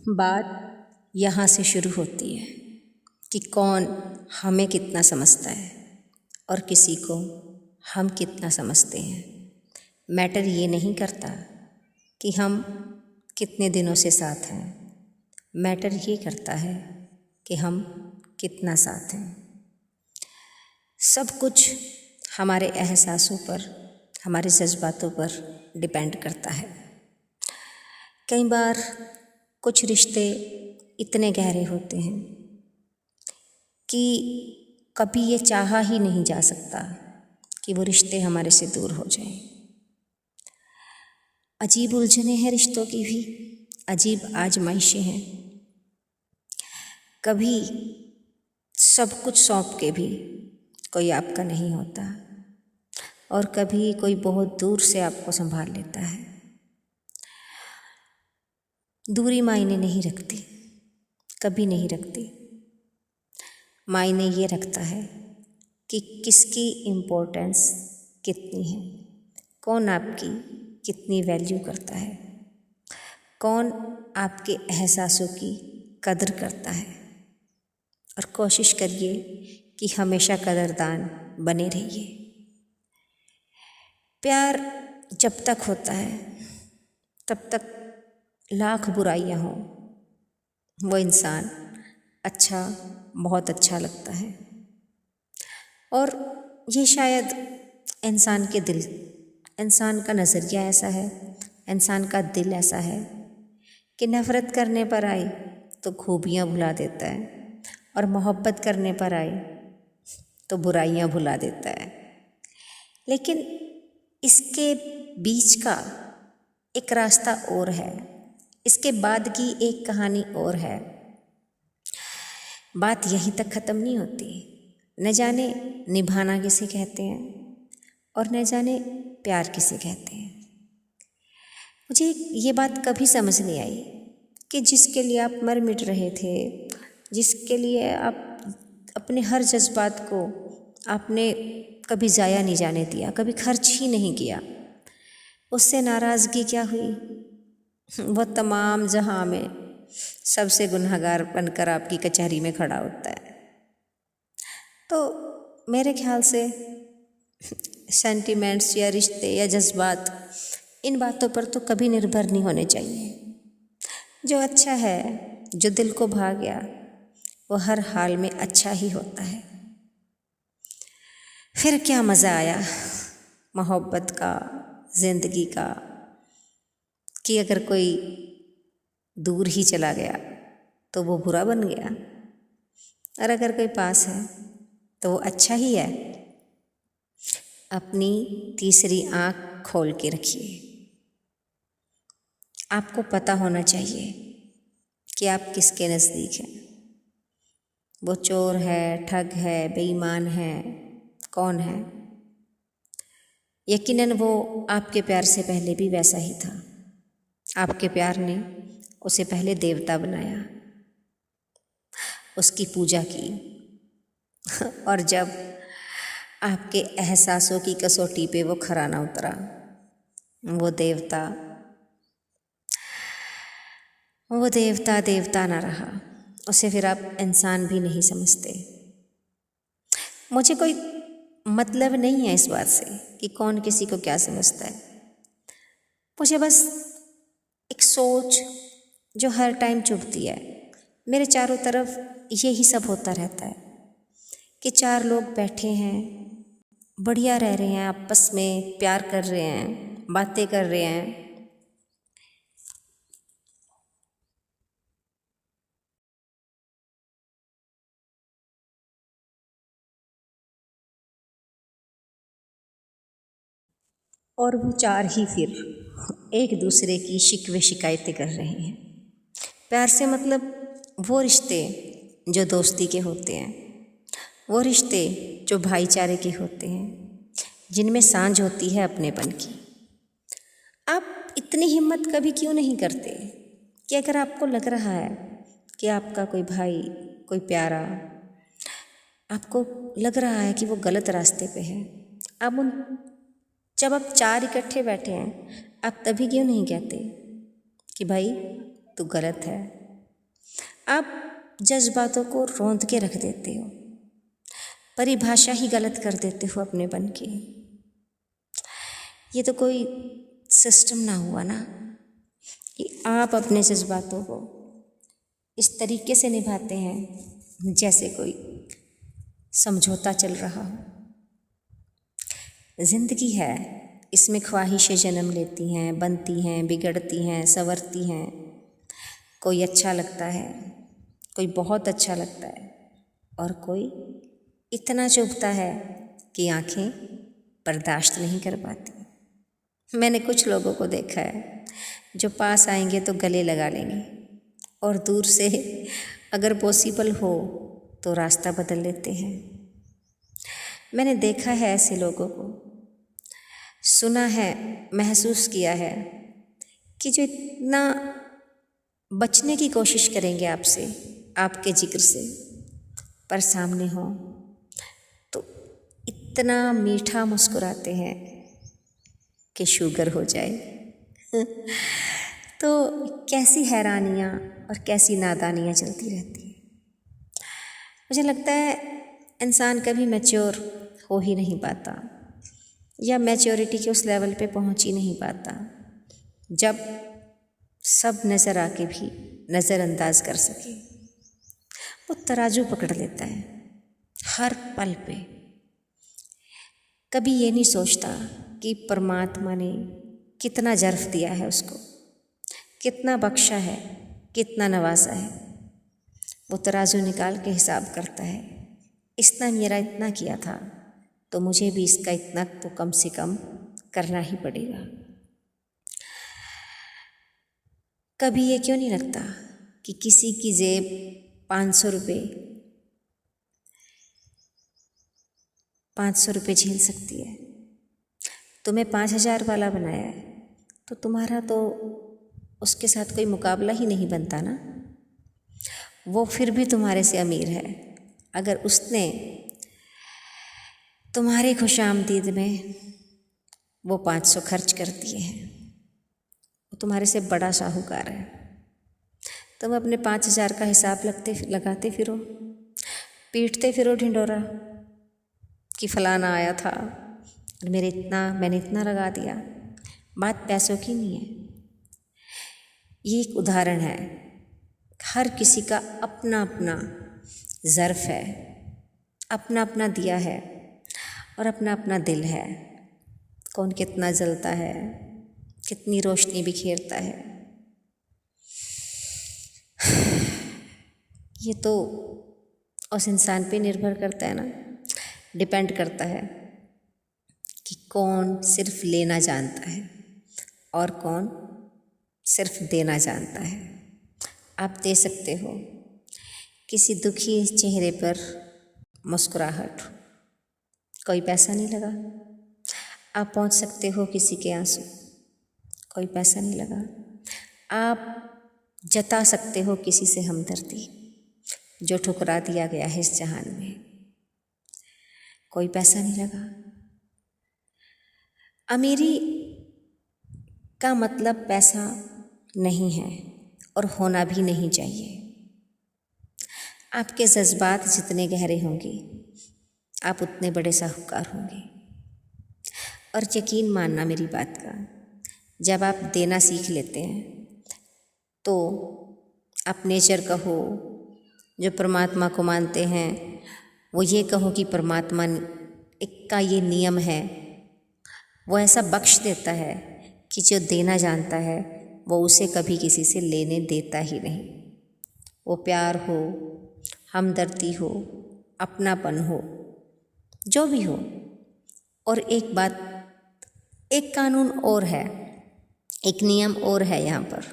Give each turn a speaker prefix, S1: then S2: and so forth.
S1: बात यहाँ से शुरू होती है कि कौन हमें कितना समझता है और किसी को हम कितना समझते हैं। मैटर ये नहीं करता कि हम कितने दिनों से साथ हैं, मैटर ये करता है कि हम कितना साथ हैं। सब कुछ हमारे एहसासों पर, हमारे जज्बातों पर डिपेंड करता है। कई बार कुछ रिश्ते इतने गहरे होते हैं कि कभी ये चाहा ही नहीं जा सकता कि वो रिश्ते हमारे से दूर हो जाएं। अजीब उलझने हैं रिश्तों की भी, अजीब आजमाइशें हैं। कभी सब कुछ सौंप के भी कोई आपका नहीं होता और कभी कोई बहुत दूर से आपको संभाल लेता है। दूरी मायने नहीं रखती, कभी नहीं रखती। मायने ये रखता है कि किसकी इम्पोर्टेंस कितनी है, कौन आपकी कितनी वैल्यू करता है, कौन आपके एहसासों की कदर करता है। और कोशिश करिए कि हमेशा कदरदान बने रहिए। प्यार जब तक होता है तब तक लाख बुराइयां हों, वो इंसान अच्छा, बहुत अच्छा लगता है। और ये शायद इंसान के दिल, इंसान का नज़रिया ऐसा है, इंसान का दिल ऐसा है कि नफ़रत करने पर आए तो खूबियाँ भुला देता है और मोहब्बत करने पर आए तो बुराइयाँ भुला देता है। लेकिन इसके बीच का एक रास्ता और है, इसके बाद की एक कहानी और है। बात यहीं तक ख़त्म नहीं होती। न जाने निभाना किसे कहते हैं और न जाने प्यार किसे कहते हैं। मुझे ये बात कभी समझ नहीं आई कि जिसके लिए आप मर मिट रहे थे, जिसके लिए आप अपने हर जज्बात को आपने कभी ज़ाया नहीं जाने दिया, कभी खर्च ही नहीं किया, उससे नाराज़गी क्या हुई? वो तमाम जहां में सबसे गुनहगार बनकर आपकी कचहरी में खड़ा होता है। तो मेरे ख्याल से सेंटिमेंट्स या रिश्ते या जज्बात, इन बातों पर तो कभी निर्भर नहीं होने चाहिए। जो अच्छा है, जो दिल को भा गया, वो हर हाल में अच्छा ही होता है। फिर क्या मज़ा आया मोहब्बत का, ज़िंदगी का, कि अगर कोई दूर ही चला गया तो वो बुरा बन गया, और अगर कोई पास है तो वो अच्छा ही है। अपनी तीसरी आँख खोल के रखिए। आपको पता होना चाहिए कि आप किसके नज़दीक हैं। वो चोर है, ठग है, बेईमान है, कौन है? यकीनन वो आपके प्यार से पहले भी वैसा ही था। आपके प्यार ने उसे पहले देवता बनाया, उसकी पूजा की, और जब आपके एहसासों की कसौटी पे वो खरा ना उतरा, वो देवता ना रहा, उसे फिर आप इंसान भी नहीं समझते। मुझे कोई मतलब नहीं है इस बात से कि कौन किसी को क्या समझता है। मुझे बस एक सोच जो हर टाइम चुभती है, मेरे चारों तरफ यही सब होता रहता है कि चार लोग बैठे हैं, बढ़िया रह रहे हैं, आपस में प्यार कर रहे हैं, बातें कर रहे हैं, और वो चार ही फिर एक दूसरे की शिकवे शिकायतें कर रहे हैं। प्यार से मतलब वो रिश्ते जो दोस्ती के होते हैं, वो रिश्ते जो भाईचारे के होते हैं, जिनमें सांझ होती है अपनेपन की। आप इतनी हिम्मत कभी क्यों नहीं करते कि अगर आपको लग रहा है कि आपका कोई भाई, कोई प्यारा, आपको लग रहा है कि वो गलत रास्ते पे है, जब आप चार इकट्ठे बैठे हैं, आप तभी क्यों नहीं कहते कि भाई तू गलत है, आप जज्बातों को रौंद के रख देते हो, परिभाषा ही गलत कर देते हो अपने बन की। ये तो कोई सिस्टम ना हुआ ना कि आप अपने जज्बातों को इस तरीके से निभाते हैं जैसे कोई समझौता चल रहा हो। ज़िंदगी है, इसमें ख्वाहिशें जन्म लेती हैं, बनती हैं, बिगड़ती हैं, संवरती हैं। कोई अच्छा लगता है, कोई बहुत अच्छा लगता है, और कोई इतना चुभता है कि आंखें बर्दाश्त नहीं कर पाती। मैंने कुछ लोगों को देखा है जो पास आएंगे तो गले लगा लेंगे, और दूर से अगर पॉसिबल हो तो रास्ता बदल लेते हैं। मैंने देखा है ऐसे लोगों को, सुना है, महसूस किया है कि जो इतना बचने की कोशिश करेंगे आपसे, आपके जिक्र से, पर सामने हो तो इतना मीठा मुस्कुराते हैं कि शुगर हो जाए। तो कैसी हैरानियाँ और कैसी नादानियाँ चलती रहती हैं। मुझे लगता है इंसान कभी मैच्योर हो ही नहीं पाता, या मैच्योरिटी के उस लेवल पे पहुंच ही नहीं पाता जब सब नज़र आके भी नज़रअंदाज कर सके। वो तराजू पकड़ लेता है हर पल पे। कभी ये नहीं सोचता कि परमात्मा ने कितना जर्फ दिया है उसको, कितना बख्शा है, कितना नवाजा है। वो तराजू निकाल के हिसाब करता है, इसने मेरा इतना किया था तो मुझे भी इसका इतना तो कम से कम करना ही पड़ेगा। कभी ये क्यों नहीं लगता कि किसी की जेब 500 रुपये झेल सकती है, तुम्हें 5000 वाला बनाया है तो तुम्हारा तो उसके साथ कोई मुकाबला ही नहीं बनता ना। वो फिर भी तुम्हारे से अमीर है। अगर उसने तुम्हारी खुशामदीद में वो 500 खर्च कर दिए हैं, वो तुम्हारे से बड़ा साहूकार है। तुम अपने 5000 का हिसाब लगाते फिरो, पीटते फिरो ढिंडोरा कि फलाना आया था और मैंने इतना लगा दिया। बात पैसों की नहीं है। ये एक उदाहरण है। हर किसी का अपना अपना ज़र्फ है, अपना अपना दिया है और अपना अपना दिल है। कौन कितना जलता है, कितनी रोशनी बिखेरता है, ये तो उस इंसान पे निर्भर करता है ना, डिपेंड करता है कि कौन सिर्फ लेना जानता है और कौन सिर्फ देना जानता है। आप दे सकते हो किसी दुखी चेहरे पर मुस्कुराहट, कोई पैसा नहीं लगा। आप पहुंच सकते हो किसी के आंसू, कोई पैसा नहीं लगा। आप जता सकते हो किसी से हमदर्दी जो ठुकरा दिया गया है इस जहान में, कोई पैसा नहीं लगा। अमीरी का मतलब पैसा नहीं है और होना भी नहीं चाहिए। आपके जज्बात जितने गहरे होंगे आप उतने बड़े साहूकार होंगे। और यकीन मानना मेरी बात का, जब आप देना सीख लेते हैं तो आप नेचर कहो, जो परमात्मा को मानते हैं वो ये कहो कि परमात्मा का ये नियम है, वो ऐसा बख्श देता है कि जो देना जानता है वो उसे कभी किसी से लेने देता ही नहीं। वो प्यार हो, हमदर्दी हो, अपनापन हो, जो भी हो। और एक बात, एक कानून और है, एक नियम और है यहाँ पर